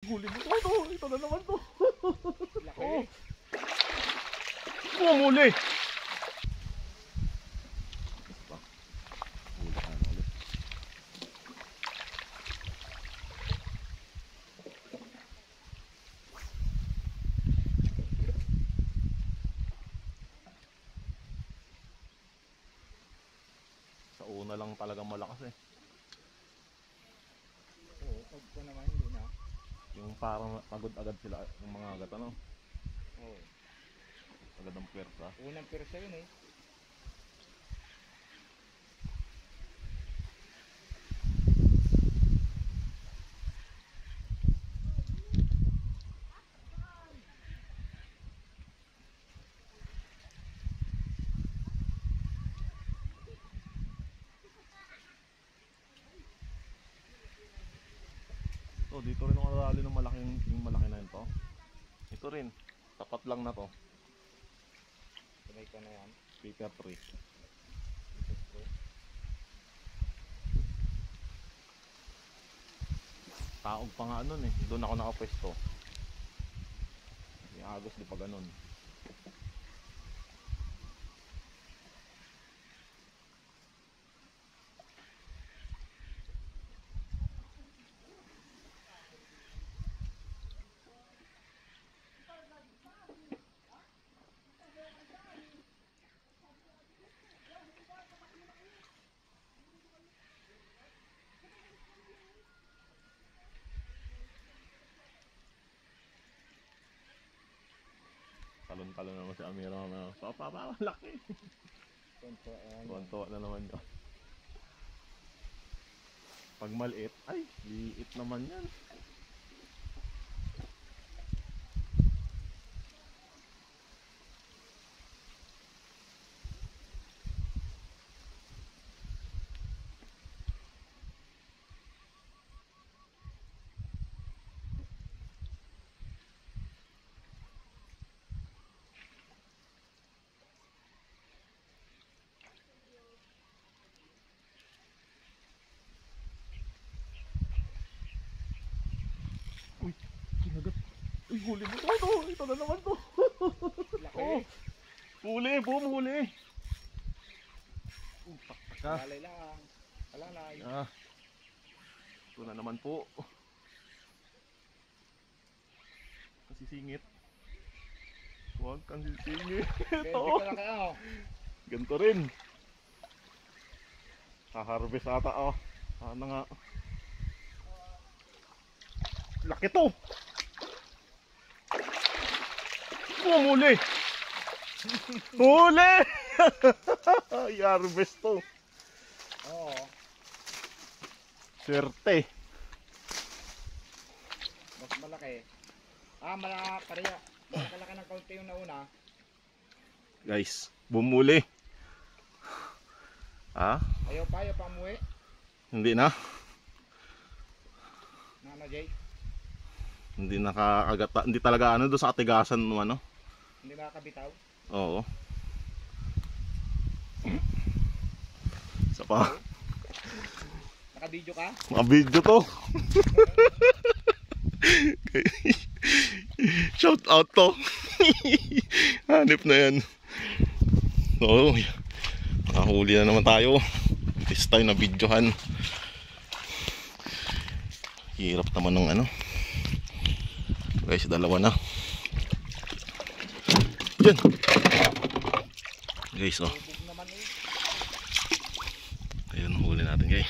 Huli mo to, ito na naman to. Laki. Oh. Pumuli. Sa una lang talagang malakas eh. Oo, pag ko naman hindi na. Yung parang pagod agad sila yung mga agad ano. Oo. Agad ang pwersa. Unang persa yun eh. So dito rin ako narali ng yung malaki na yun to. Ito rin, tapat lang na to. Tunay ko na yan. Speaker 3. Taog pa nga nun eh, doon ako nakapwesto. Yung agos di pa ganun. Talon-talon naman si Amira na papa, laki. Tuwan-tuwa na naman yun. Pag maliit, ay, liit naman yan. Uy, kinagat. Uy, huli mo to. Ito na naman to. Laki. Oh, huli, boom, huli. Taka. Malay lang. Alalay. Ah, ito na naman po. Kasi singit. Huwag kang sisingit. Pwede Ito. ka lang kaya oh. Ganito rin. Kaharvest ata oh. Sana nga. Laki to. Huli. Huli. Harvest to. Oo. Swerte. Mas malaki. Malaki pareha. Malaki ng kaunti yung nauna. Guys, bumuli. Ah? Ayaw pa umuwi. Hindi na. Ano, Jay? Hindi nakakagata. Hindi talaga ano doon sa katigasan no ano. Hindi makakabitaw. Oo. Isa pa. Naka-video ka? Mga video to. Shout out to. Hanip na yan. Oo. Nakahuli na naman tayo. This time na videohan. Hirap naman ng ano. Guys, dalawa na. Diyan. Guys, oh. Naman eh. Ayun, huli natin guys.